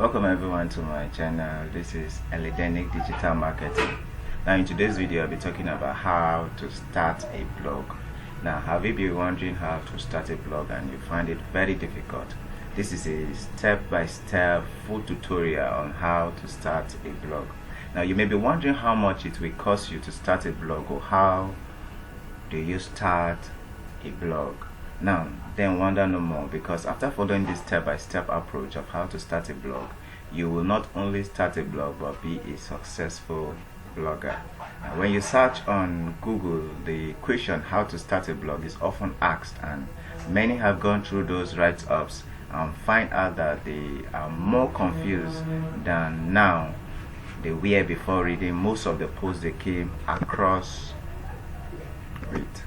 Welcome everyone to my channel. This is Eledenic Digital Marketing. Now in today's video I'll be talking about how to start a blog. Now have you been wondering how to start a blog and you find it very difficult? This is a step-by-step full tutorial on how to start a blog. Now you may be wondering how much it will cost you to start a blog, or how do you start a blog. Now then wonder no more, because after following this step-by-step approach of how to start a blog, you will not only start a blog but be a successful blogger. Now, when you search on Google, the question how to start a blog is often asked, and many have gone through those write-ups and find out that they are more confused than now they were before reading most of the posts they came across with.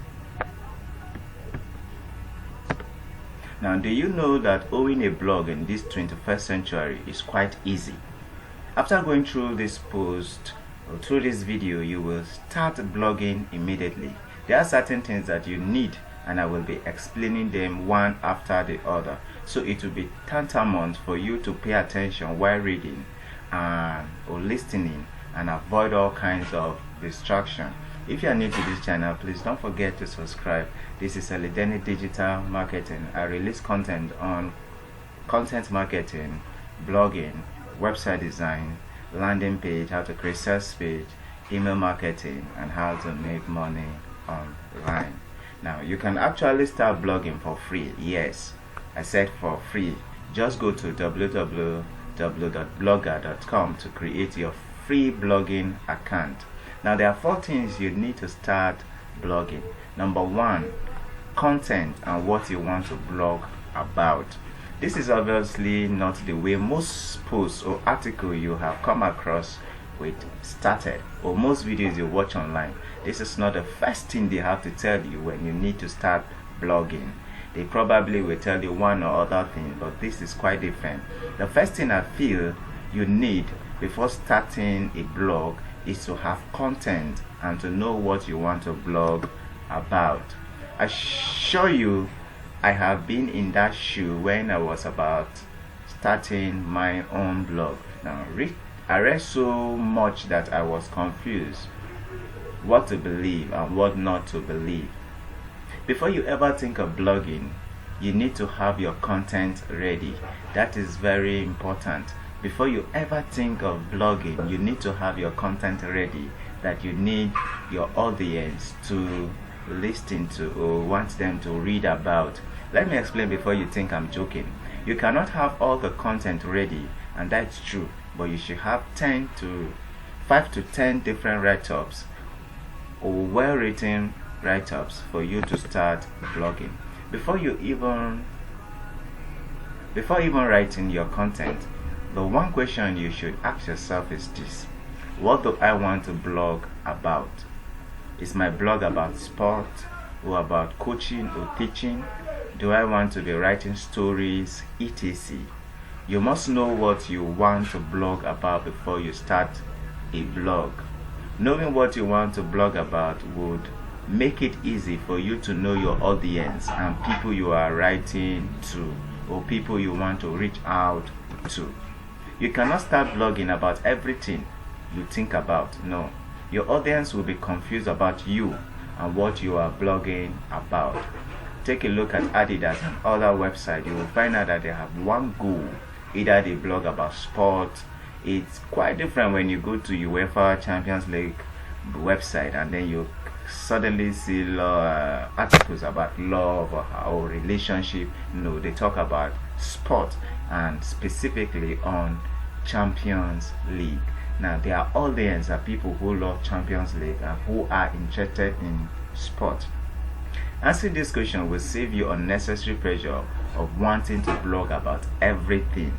Now, do you know that owning a blog in this 21st century is quite easy? After going through this post or through this video, you will start blogging immediately. There are certain things that you need, and I will be explaining them one after the other. So it will be tantamount for you to pay attention while reading or listening and avoid all kinds of distraction. If you are new to this channel, please don't forget to subscribe. This is Eledenic Digital Marketing. I release content on content marketing, blogging, website design, landing page, how to create sales page, email marketing, and how to make money online. Now you can actually start blogging for free. Yes, I said for free. Just go to www.blogger.com to create your free blogging account. Now there are 4 things you need to start blogging. Number 1, content and what you want to blog about. This is obviously not the way most posts or articles you have come across with started, or most videos you watch online. This is not the first thing they have to tell you when you need to start blogging. They probably will tell you one or other thing, but this is quite different. The first thing I feel you need before starting a blog is to have content and to know what you want to blog about. I assure you, I have been in that shoe when I was about starting my own blog. Now, I read so much that I was confused what to believe and what not to believe. Before you ever think of blogging, you need to have your content ready. That is very important. Before you ever think of blogging, you need to have your content ready that you need your audience to listen to or want them to read about. Let me explain before you think I'm joking. You cannot have all the content ready, and that's true, but you should have 5 to 10 different write-ups or well-written write-ups for you to start blogging. Before even writing your content, the one question you should ask yourself is this: what do I want to blog about? Is my blog about sport, or about coaching or teaching? Do I want to be writing stories, etc.? You must know what you want to blog about before you start a blog. Knowing what you want to blog about would make it easy for you to know your audience and people you are writing to, or people you want to reach out to. You cannot start blogging about everything you think about. No, your audience will be confused about you and what you are blogging about. Take a look at Adidas and other websites. You will find out that they have one goal. Either they blog about sport. It's quite different when you go to UEFA Champions League website and then you suddenly see articles about love or relationship. No, they talk about sport, and specifically on Champions League. Now their audience are people who love Champions League and who are interested in sport. Answering this question will save you unnecessary pressure of wanting to blog about everything.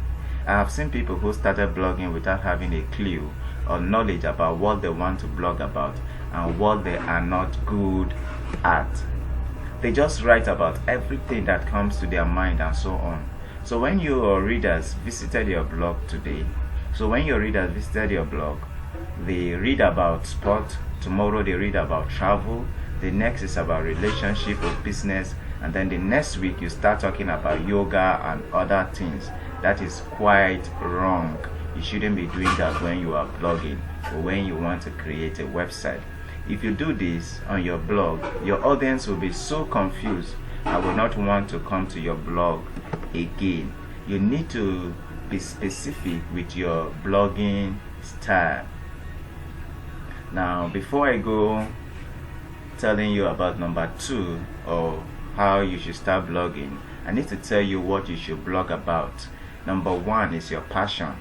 I have seen people who started blogging without having a clue or knowledge about what they want to blog about and what they are not good at. They just write about everything that comes to their mind and so on. So when your readers visited your blog, they read about sport, tomorrow they read about travel, The next is about relationship or business, and then the next week you start talking about yoga and other things. That is quite wrong. You shouldn't be doing that when you are blogging or when you want to create a website. If you do this on your blog, your audience will be so confused and will not want to come to your blog again. You need to be specific with your blogging style. Now, before I go telling you about number 2 or how you should start blogging, I need to tell you what you should blog about. Number 1 is your passion.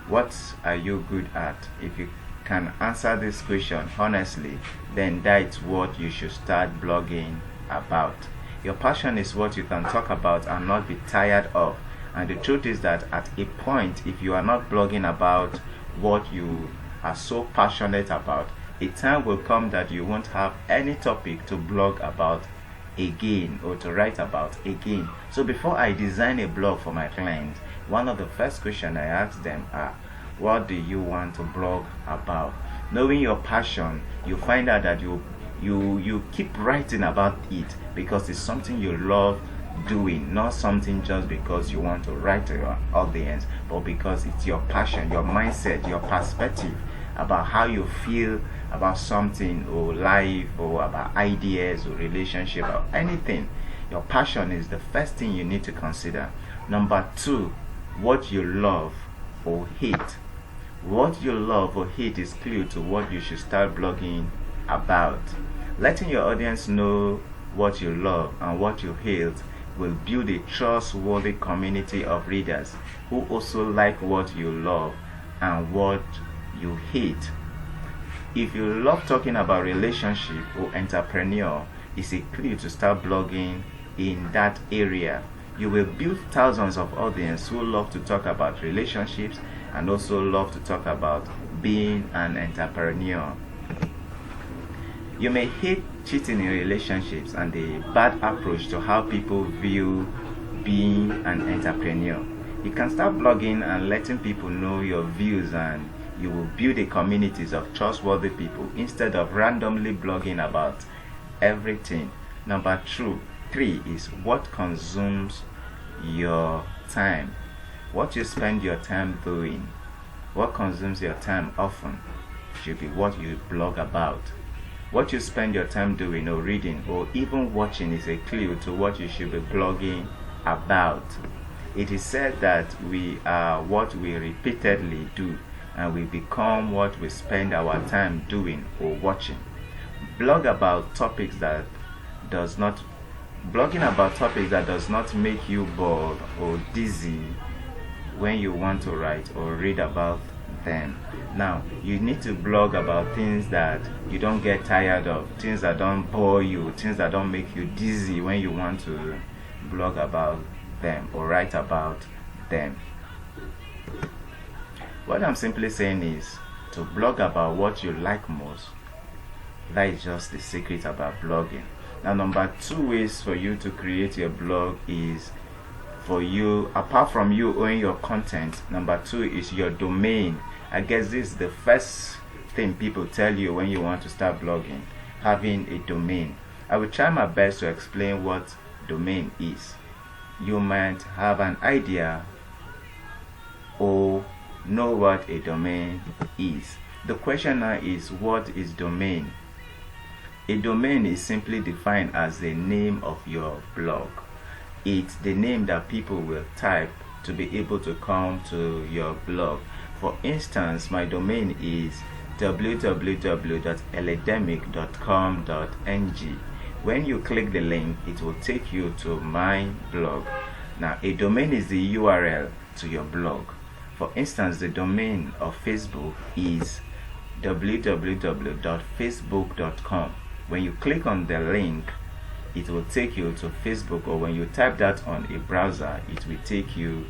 What are you good at? If you can answer this question honestly, then that's what you should start blogging about. Your passion is what you can talk about and not be tired of. And the truth is that at a point, if you are not blogging about what you are so passionate about, a time will come that you won't have any topic to blog about again or to write about again. So before I design a blog for my clients, one of the first questions I ask them are, what do you want to blog about? Knowing your passion, you find out that you keep writing about it because it's something you love doing, not something just because you want to write to your audience, but because it's your passion, your mindset, your perspective about how you feel about something or life or about ideas or relationship or anything. Your passion is the first thing you need to consider. Number 2, what you love or hate. What you love or hate is clue to what you should start blogging about. Letting your audience know what you love and what you hate will build a trustworthy community of readers who also like what you love and what you hate. If you love talking about relationship or entrepreneur, it's a clue to start blogging in that area. You will build thousands of audience who love to talk about relationships and also love to talk about being an entrepreneur. You may hate cheating in relationships and the bad approach to how people view being an entrepreneur. You can start blogging and letting people know your views, and you will build a communities of trustworthy people instead of randomly blogging about everything. Number 3 is what consumes your time. What you spend your time doing, what consumes your time often, should be what you blog about. What you spend your time doing or reading or even watching is a clue to what you should be blogging about. It is said that we are what we repeatedly do, and we become what we spend our time doing or watching. Blogging about topics that does not make you bored or dizzy when you want to write or read about them. Now, you need to blog about things that you don't get tired of, things that don't bore you, things that don't make you dizzy when you want to blog about them or write about them. What I'm simply saying is to blog about what you like most. That is just the secret about blogging. Now, number 2 ways for you to create your blog is for you, apart from you owning your content, number 2 is your domain. I guess this is the first thing people tell you when you want to start blogging, having a domain. I will try my best to explain what domain is. You might have an idea or know what a domain is. The question now is, what is domain? A domain is simply defined as the name of your blog. It's the name that people will type to be able to come to your blog. For instance, my domain is www.eledemic.com.ng. When you click the link, it will take you to my blog. Now, a domain is the URL to your blog. For instance, the domain of Facebook is www.facebook.com. When you click on the link, it will take you to Facebook, or when you type that on a browser, it will take you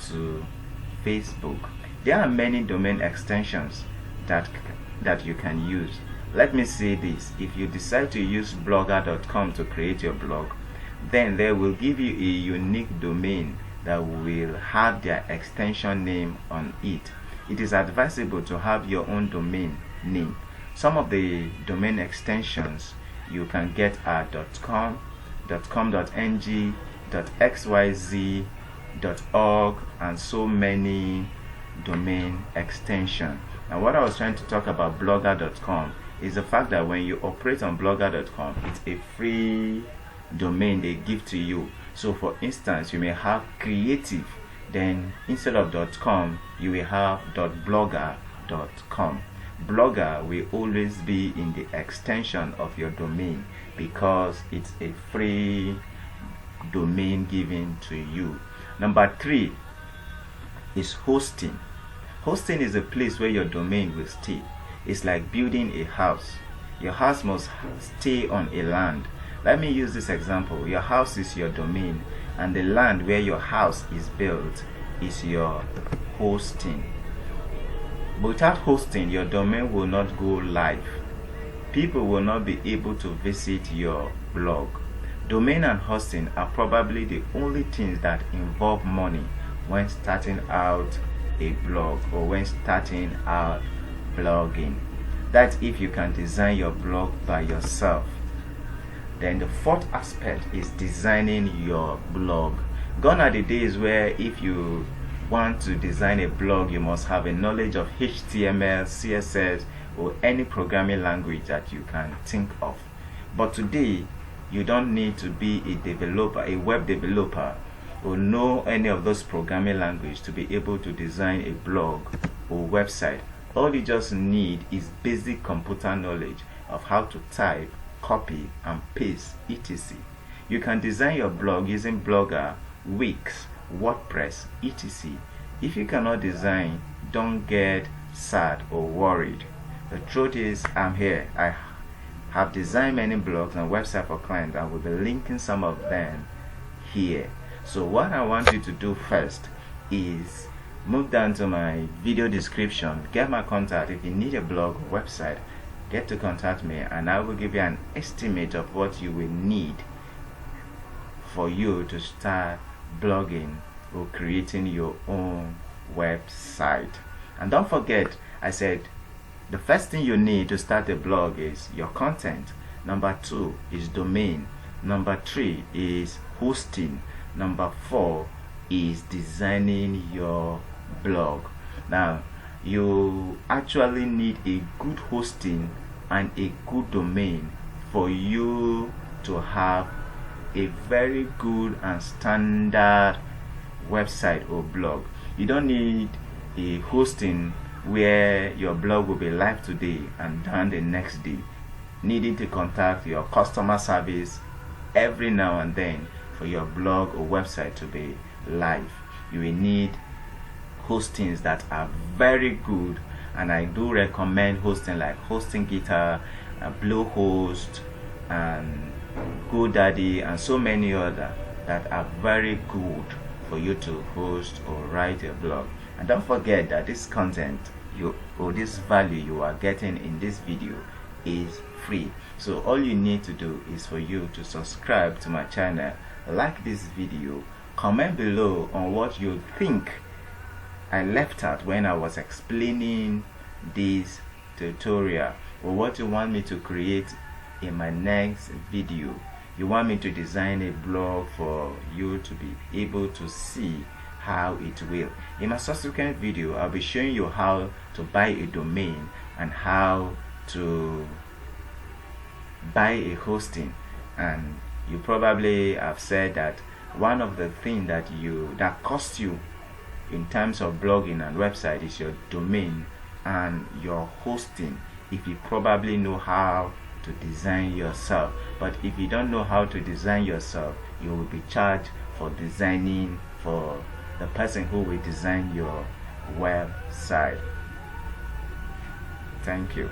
to Facebook. There are many domain extensions that you can use. Let me say this: if you decide to use blogger.com to create your blog, then they will give you a unique domain that will have their extension name on it. It is advisable to have your own domain name. Some of the domain extensions you can get our .com, .com.ng, .xyz, .org, and so many domain extension. And what I was trying to talk about blogger.com is the fact that when you operate on blogger.com, it's a free domain they give to you. So for instance, you may have creative, then instead of .com you will have .blogger.com. Blogger will always be in the extension of your domain because it's a free domain given to you. Number 3 is hosting. Hosting is a place where your domain will stay. It's like building a house. Your house must stay on a land. Let me use this example. Your house is your domain, and the land where your house is built is your hosting. Without hosting, your domain will not go live. People will not be able to visit your blog. Domain and hosting are probably the only things that involve money when starting out a blog or when starting out blogging. That's if you can design your blog by yourself. Then the 4th aspect is designing your blog. Gone are the days where if you want to design a blog, you must have a knowledge of HTML, CSS, or any programming language that you can think of. But today, you don't need to be a developer, a web developer, or know any of those programming language to be able to design a blog or website. All you just need is basic computer knowledge of how to type, copy, and paste, etc. You can design your blog using Blogger, Wix, WordPress, etc. If you cannot design, don't get sad or worried. The truth is, I'm here. I have designed many blogs and websites for clients, and will be linking some of them here. So what I want you to do first is move down to my video description, get my contact. If you need a blog or website, get to contact me, and I will give you an estimate of what you will need for you to start blogging or creating your own website. And don't forget, I said the first thing you need to start a blog is your content. Number 2 is domain. Number 3 is hosting. Number 4 is designing your blog. Now, you actually need a good hosting and a good domain for you to have a very good and standard website or blog. You don't need a hosting where your blog will be live today and done the next day, needing to contact your customer service every now and then for your blog or website to be live. You will need hostings that are very good, and I do recommend hosting like HostingGuitar, Bluehost, and GoDaddy, and so many other that are very good for you to host or write a blog. And don't forget that this content or this value you are getting in this video is free. So all you need to do is for you to subscribe to my channel, like this video, comment below on what you think I left out when I was explaining this tutorial, or what you want me to create in my next video. You want me to design a blog for you to be able to see how it will. In my subsequent video, I'll be showing you how to buy a domain and how to buy a hosting. And you probably have said that one of the things that costs you in terms of blogging and website is your domain and your hosting, if you probably know how to design yourself. But if you don't know how to design yourself, you will be charged for designing for the person who will design your website. Thank you.